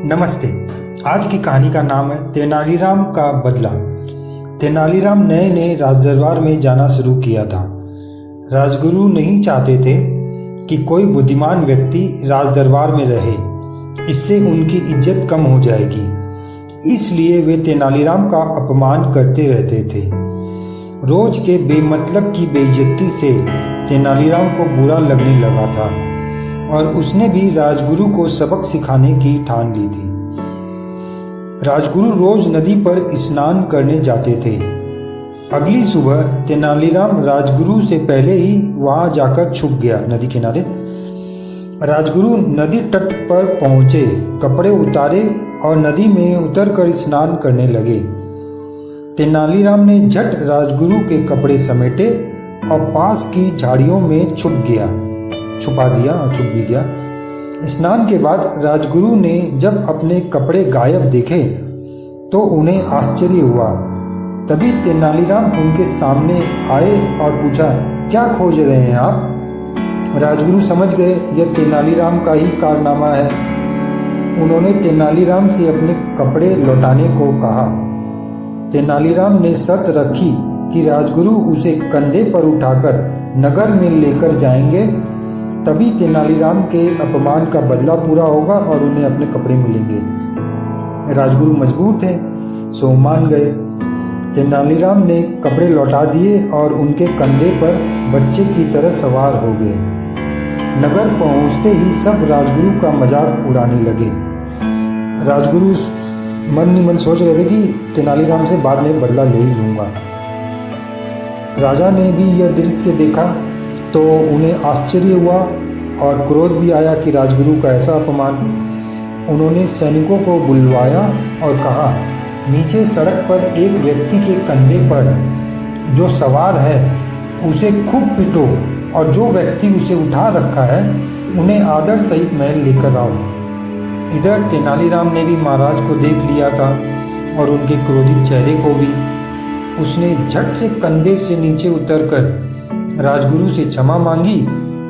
नमस्ते। आज की कहानी का नाम है तेनालीराम का बदला। तेनालीराम नए नए राजदरबार में जाना शुरू किया था। राजगुरु नहीं चाहते थे कि कोई बुद्धिमान व्यक्ति राजदरबार में रहे, इससे उनकी इज्जत कम हो जाएगी। इसलिए वे तेनालीराम का अपमान करते रहते थे। रोज के बेमतलब की बेइज्जती से तेनालीराम को बुरा लगने लगा था और उसने भी राजगुरु को सबक सिखाने की ठान ली थी। राजगुरु रोज नदी पर स्नान करने जाते थे। अगली सुबह तेनालीराम राजगुरु से पहले ही वहां जाकर छुप गया नदी किनारे। राजगुरु नदी तट पर पहुंचे, कपड़े उतारे और नदी में उतरकर स्नान करने लगे। तेनालीराम ने झट राजगुरु के कपड़े समेटे और पास की झाड़ियों में छुप भी गया। स्नान के बाद राजगुरु ने जब अपने कपड़े गायब देखे तो उन्हें आश्चर्य हुआ। तभी तेनालीराम उनके सामने आए और पूछा, क्या खोज रहे हैं आप? राजगुरु समझ गए यह तेनालीराम का ही कारनामा है। उन्होंने तेनालीराम से अपने कपड़े लौटाने को कहा। तेनालीराम ने शर्त रखी कि राजगुरु उसे कंधे पर उठाकर नगर में लेकर जाएंगे, तभी तेनालीराम के अपमान का बदला पूरा होगा और उन्हें अपने कपड़े मिलेंगे। राजगुरु मजबूर थे, सो मान गए। तेनालीराम ने कपड़े लौटा दिए और उनके कंधे पर बच्चे की तरह सवार हो गए। नगर पहुंचते ही सब राजगुरु का मजाक उड़ाने लगे। राजगुरु मन ही मन सोच रहे थे कि तेनालीराम से बाद में बदला ले ही लूंगा। राजा ने भी यह दृश्य देखा तो उन्हें आश्चर्य हुआ और क्रोध भी आया कि राजगुरु का ऐसा अपमान। उन्होंने सैनिकों को बुलवाया और कहा, नीचे सड़क पर एक व्यक्ति के कंधे पर जो सवार है उसे खूब पीटो और जो व्यक्ति उसे उठा रखा है उन्हें आदर सहित महल लेकर आओ। इधर तेनालीराम ने भी महाराज को देख लिया था और उनके क्रोधित चेहरे को भी। उसने झट से कंधे से नीचे उतरकर राजगुरु से क्षमा मांगी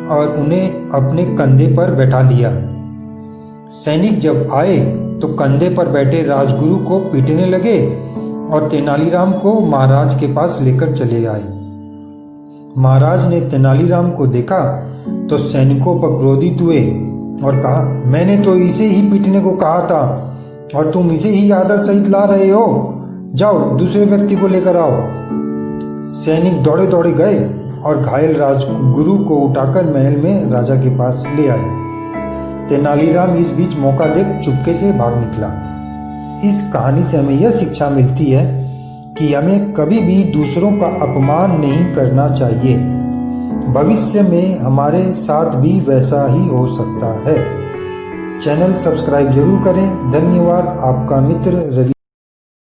और उन्हें अपने कंधे पर बैठा लिया। सैनिक जब आए तो कंधे पर बैठे राजगुरु को पीटने लगे और तेनालीराम को महाराज के पास लेकर चले आए। महाराज ने तेनालीराम को देखा तो सैनिकों पर क्रोधित हुए और कहा, मैंने तो इसे ही पीटने को कहा था और तुम इसे ही आदर सहित ला रहे हो। जाओ दूसरे व्यक्ति को लेकर आओ। सैनिक दौड़े दौड़े गए और घायल राजगुरु को उठाकर महल में राजा के पास ले आए। तेनालीराम इस बीच मौका देख चुपके से भाग निकला। इस कहानी से हमें यह शिक्षा मिलती है कि हमें कभी भी दूसरों का अपमान नहीं करना चाहिए। भविष्य में हमारे साथ भी वैसा ही हो सकता है। चैनल सब्सक्राइब जरूर करें। धन्यवाद। आपका मित्र रवि।